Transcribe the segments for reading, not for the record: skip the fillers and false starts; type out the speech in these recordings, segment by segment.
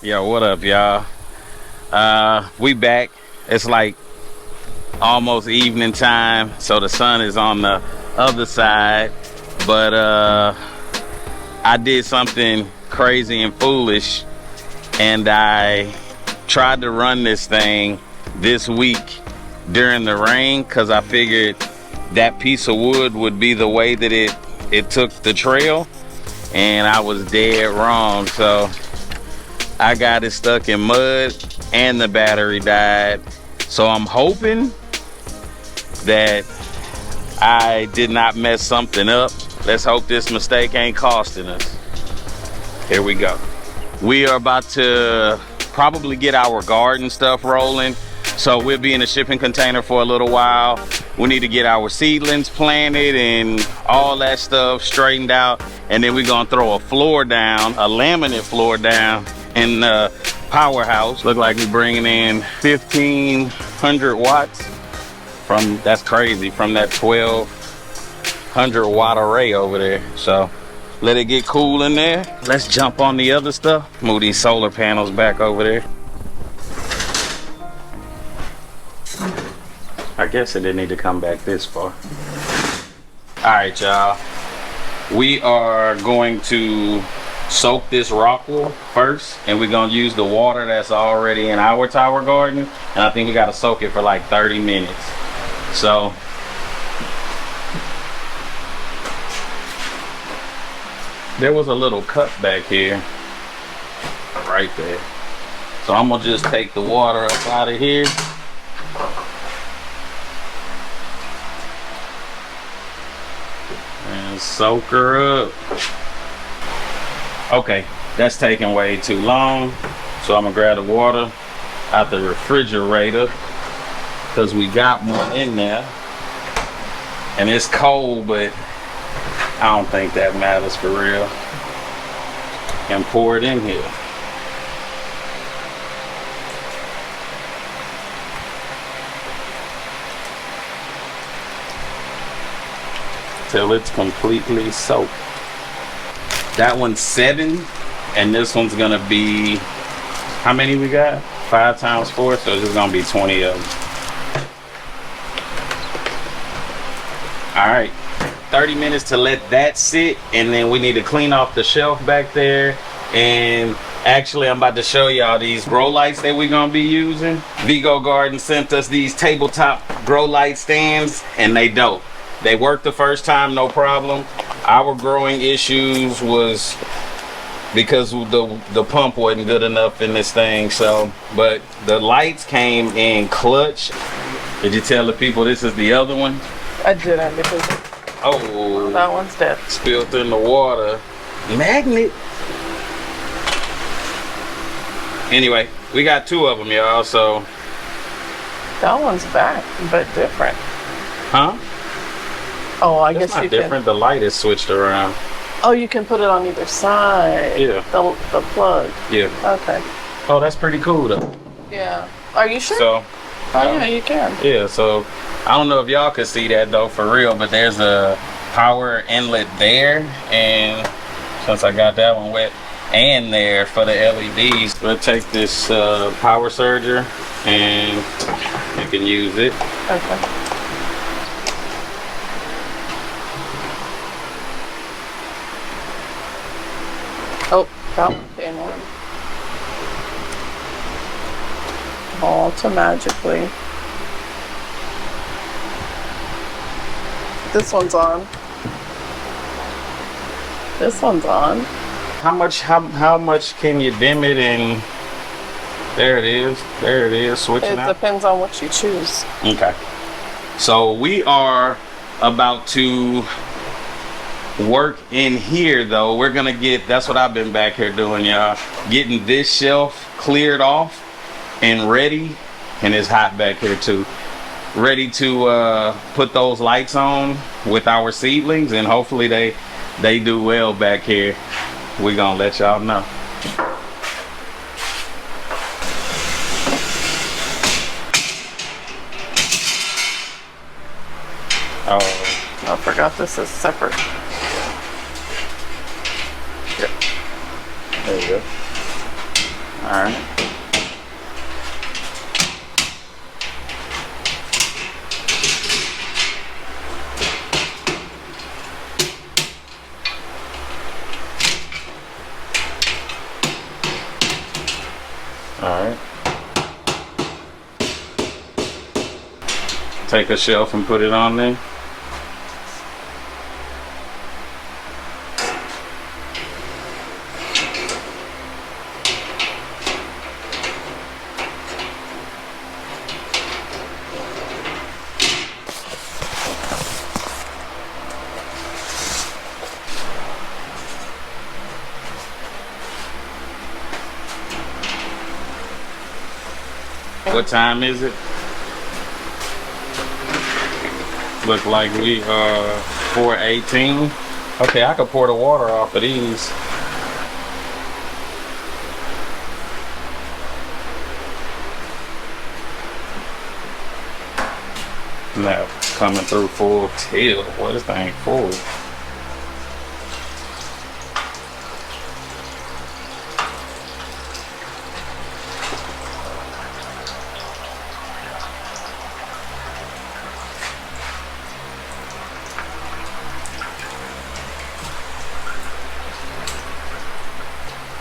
Yo, what up, y'all? We back. It's like almost evening time, so the sun is on the other side. But I did something crazy and foolish, and I tried to run this thing this week during the rain because I figured that piece of wood would be the way that it took the trail, and I was dead wrong. So I got it stuck in mud and the battery died. So I'm hoping that I did not mess something up. Let's hope this mistake ain't costing us. Here we go. We are about to probably get our garden stuff rolling. So we'll be in a shipping container for a little while. We need to get our seedlings planted and all that stuff straightened out. And then we're gonna throw a floor down, a laminate floor down in the Powerhouse. Look like we're bringing in 1,500 watts from, that's crazy, from that 1,200 watt array over there. So let it get cool in there. Let's jump on the other stuff. Move these solar panels back over there. I guess it didn't need to come back this far. All right, y'all. We are going to soak this rock wool first, and we're gonna use the water that's already in our tower garden, and I think we gotta soak it for like 30 minutes. So there was a little cut back here, right there. So I'm gonna just take the water up out of here. And soak her up. Okay, that's taking way too long. So I'm gonna grab the water out the refrigerator because we got one in there. And it's cold, but I don't think that matters for real. And pour it in here. Till it's completely soaked. That one's 7, and this one's gonna be, how many we got? 5 times 4, so this is gonna be 20 of them. All right, 30 minutes to let that sit, and then we need to clean off the shelf back there. And actually, I'm about to show y'all these grow lights that we're gonna be using. Vego Garden sent us these tabletop grow light stands, and they dope. They worked the first time, no problem. Our growing issues was because the pump wasn't good enough in this thing. So, but the lights came in clutch. Did you tell the people this is the other one? I didn't, because that one's dead. Spilled in the water. Magnet. Anyway, we got 2 of them, y'all. So that one's back, but different. Huh? Oh, I That's guess not you different. can. The light is switched around. Oh, you can put it on either side. Yeah. The plug. Yeah. Okay. Oh, that's pretty cool though. Yeah. Are you sure? So. Oh yeah, you can. Yeah. So I don't know if y'all could see that though for real, but there's a power inlet there, and since I got that one wet, and there for the LEDs, we'll take this power surger and you can use it. Okay. Oh, that one came on. Magically. This one's on. This one's on. How much can you dim it? And there it is. There it is. Switching out. It depends on what you choose. Okay. So we are about to work in here though. We're gonna get, that's what I've been back here doing, y'all, getting this shelf cleared off and ready, and it's hot back here too, ready to put those lights on with our seedlings, and hopefully they do well back here. We're gonna let y'all know. Oh, I forgot this is separate. There you go. right. All right. Take a shelf and put it on there. What time is it? Look like we are 4:18. Okay, I could pour the water off of these. Now coming through full tilt. What is this thing full?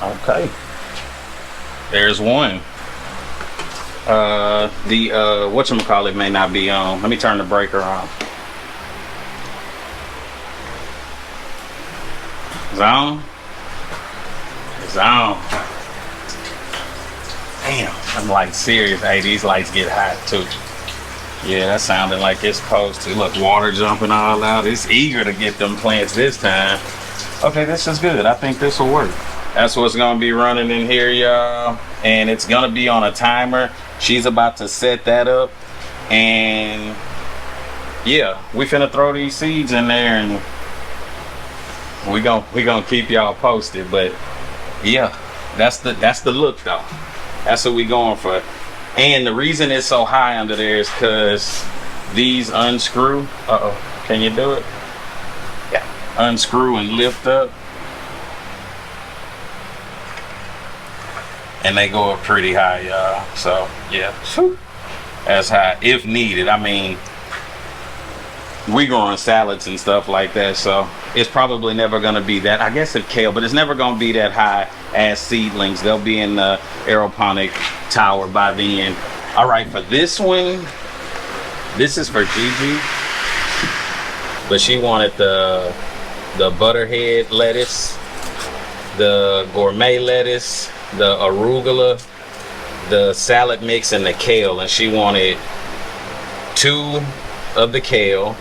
Okay, there's one. The whatchamacallit may not be on. Let me turn the breaker on. It's on. It's on. Damn, I'm like serious. Hey, these lights get hot too. Yeah, that sounded like it's supposed to. Look, water jumping all out. It's eager to get them plants this time. Okay, this is good. I think this will work. That's what's gonna be running in here, y'all, and it's gonna be on a timer. She's about to set that up, and yeah, we finna throw these seeds in there, and we gonna keep y'all posted. But yeah, that's the look though. That's what we going for. And the reason it's so high under there is because these unscrew. Can you do it? Yeah. Unscrew and lift up. And they go up pretty high, y'all. So yeah, that's high if needed. I mean, we growing salads and stuff like that, so it's probably never gonna be that. I guess it's kale, but it's never gonna be that high as seedlings. They'll be in the aeroponic tower by then. All right, for this one, this is for Gigi, but she wanted the butterhead lettuce, the gourmet lettuce, the arugula, the salad mix, and the kale. And she wanted 2 of the kale,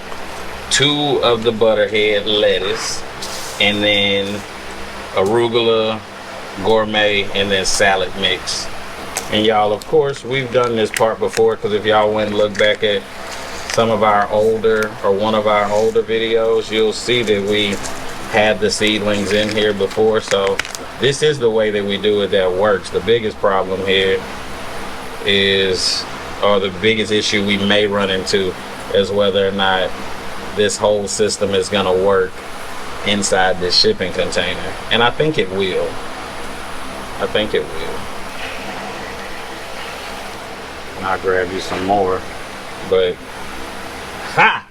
2 of the butterhead lettuce, and then arugula, gourmet, and then salad mix. And y'all, of course, we've done this part before, because if y'all went and look back at some of our older, or one of our older videos, you'll see that we had the seedlings in here before. So this is the way that we do it that works. The biggest problem here is, or the biggest issue we may run into, is whether or not this whole system is gonna work inside this shipping container. And I think it will. I think it will. And I'll grab you some more. But ha!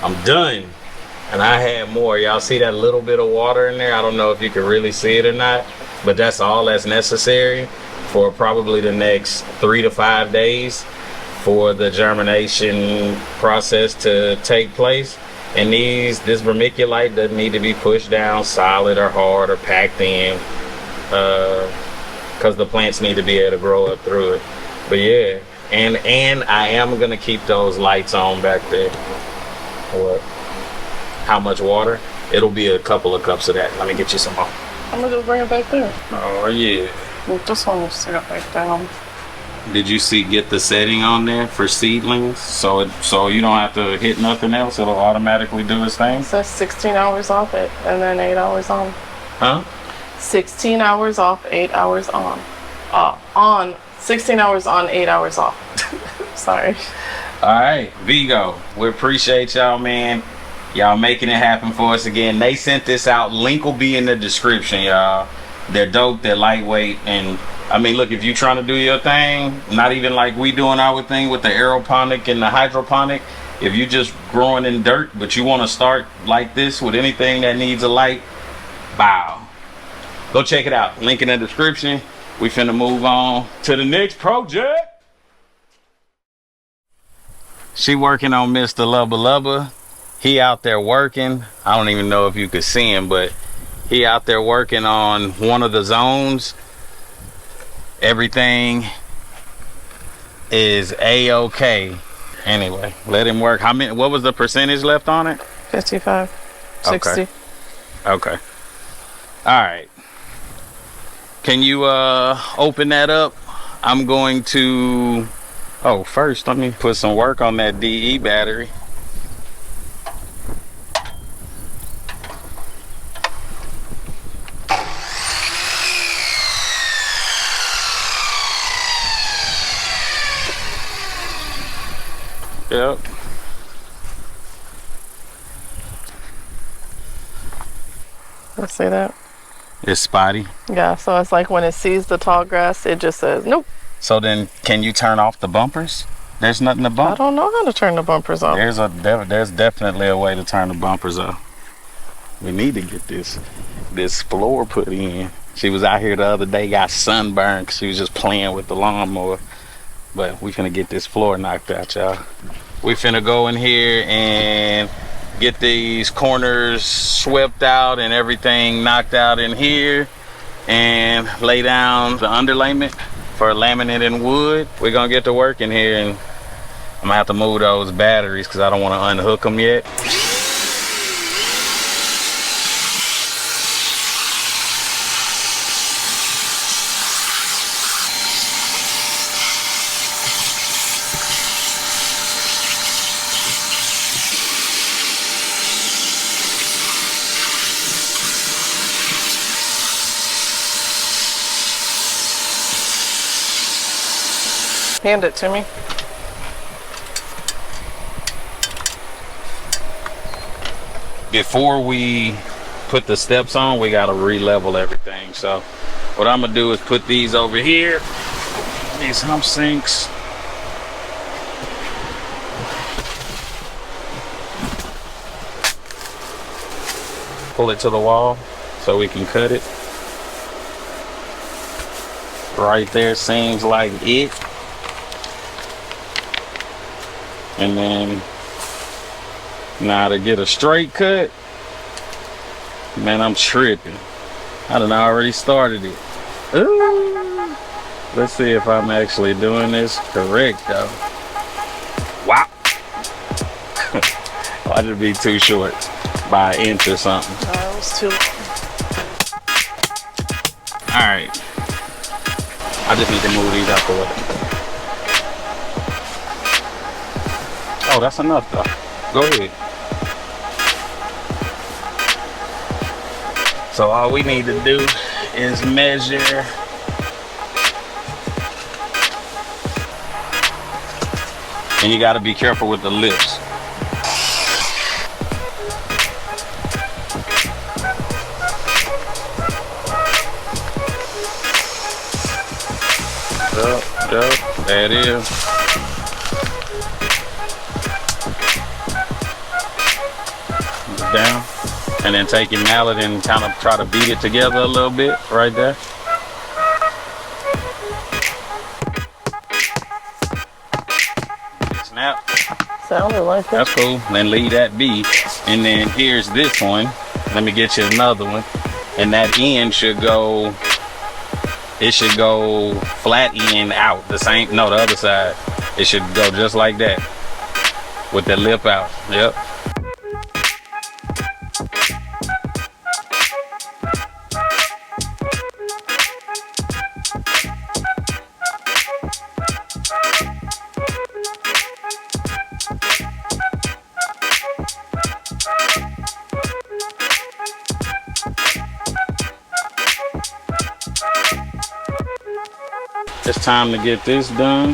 I'm done. And I had more. Y'all see that little bit of water in there? I don't know if you can really see it or not, but that's all that's necessary for probably the next 3 to 5 days for the germination process to take place. And this vermiculite doesn't need to be pushed down solid or hard or packed in, because the plants need to be able to grow up through it. But yeah, and I am gonna keep those lights on back there. What? How much water? It'll be a couple of cups of that. Let me get you some more. I'm gonna just bring it back there. Oh yeah. This one will sit back down. Did you see get the setting on there for seedlings? So you don't have to hit nothing else. It'll automatically do its thing. It says 16 hours off it, and then 8 hours on. Huh? 16 hours off, 8 hours on. On 16 hours on, 8 hours off. Sorry. All right, Vego. We appreciate y'all, man. Y'all making it happen for us again. They sent this out. Link will be in the description, y'all. They're dope. They're lightweight, and I mean, look, if you're trying to do your thing, not even like we doing our thing with the aeroponic and the hydroponic, if you just growing in dirt, but you want to start like this with anything that needs a light, bow. Go check it out. Link in the description. We finna move on to the next project. She working on Mr. Lubba Lubba. He out there working. I don't even know if you could see him, but he out there working on one of the zones. Everything is a-okay. Anyway, let him work. How many? What was the percentage left on it? 55, 60. Okay. All right. Can you open that up? I'm going to. Oh, first let me put some work on that DE battery. Yep. Let's see that. It's spotty. Yeah, so it's like when it sees the tall grass, it just says nope. So then, can you turn off the bumpers? There's nothing to bump. I don't know how to turn the bumpers off. There's definitely a way to turn the bumpers off. We need to get this floor put in. She was out here the other day, got sunburned because she was just playing with the lawnmower. But we finna get this floor knocked out, y'all. We finna go in here and get these corners swept out and everything knocked out in here and lay down the underlayment for laminate and wood. We're gonna get to work in here, and I'm gonna have to move those batteries because I don't want to unhook them yet. Hand it to me. Before we put the steps on, we gotta re-level everything. So what I'm gonna do is put these over here, these hump sinks. Pull it to the wall so we can cut it. Right there seems like it. And then now to get a straight cut, man, I'm tripping. I done already started it. Ooh. Let's see if I'm actually doing this correct though. Wow. Why did it be too short by an inch or something? That was too long. All right. I just need to move these out the way. Oh, that's enough though. Go ahead. So all we need to do is measure. And you got to be careful with the lips. Yep, there it is. Down, and then take your mallet and kind of try to beat it together a little bit right there. Snap. Sounded like it. That's cool. Then leave that be. And then here's this one. Let me get you another one. And that end should go. It should go flat end out. The same. No, the other side. It should go just like that. With the lip out. Yep. It's time to get this done.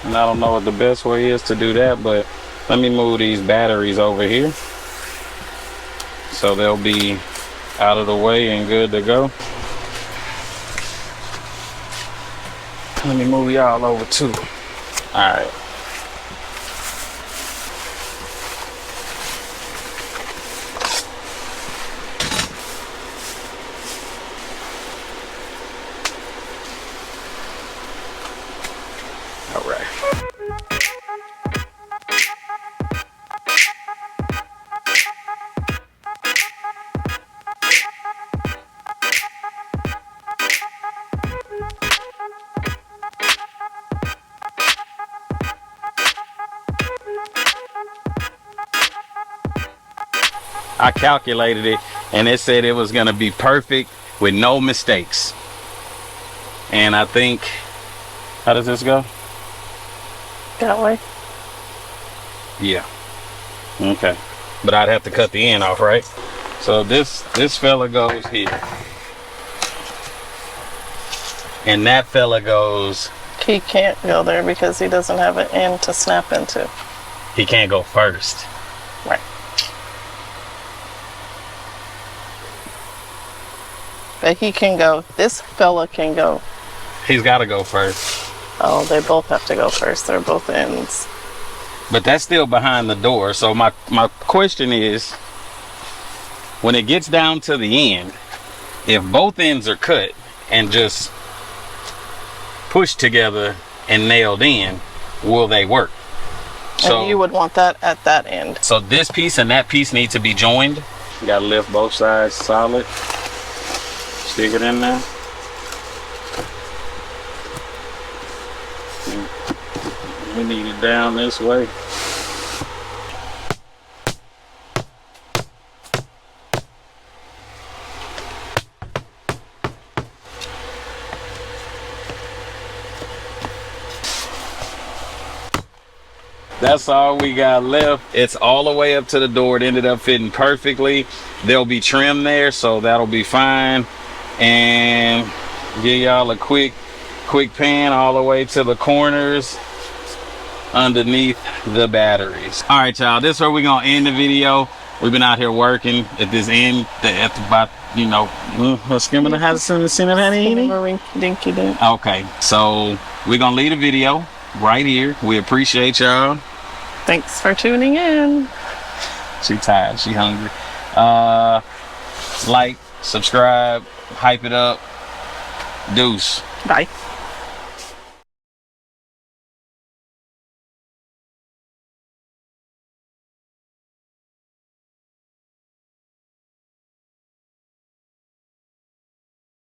And I don't know what the best way is to do that, but let me move these batteries over here so they'll be out of the way and good to go. Let me move y'all over too. All right. All right. I calculated it and it said it was going to be perfect with no mistakes. And I think, how does this go? That way. Yeah. Okay. But I'd have to cut the end off, right? So this fella goes here. And that fella goes... He can't go there because he doesn't have an end to snap into. He can't go first. Right. But he can go, this fella can go. He's got to go first. Oh, they both have to go first. They're both ends. But that's still behind the door. So my question is, when it gets down to the end, if both ends are cut and just pushed together and nailed in, will they work? So and you would want that at that end. So this piece and that piece need to be joined. You gotta lift both sides solid. Stick it in there. We need it down this way. That's all we got left. It's all the way up to the door. It ended up fitting perfectly. There'll be trim there, so that'll be fine. And give y'all a quick pan all the way to the corners underneath the batteries. All right, y'all, this is where we're gonna end the video. We've been out here working at this end at about, you know, okay, so we're gonna leave the video right here. We appreciate y'all. Thanks for tuning in. She tired, she hungry. Like, subscribe, hype it up. Deuce. Bye.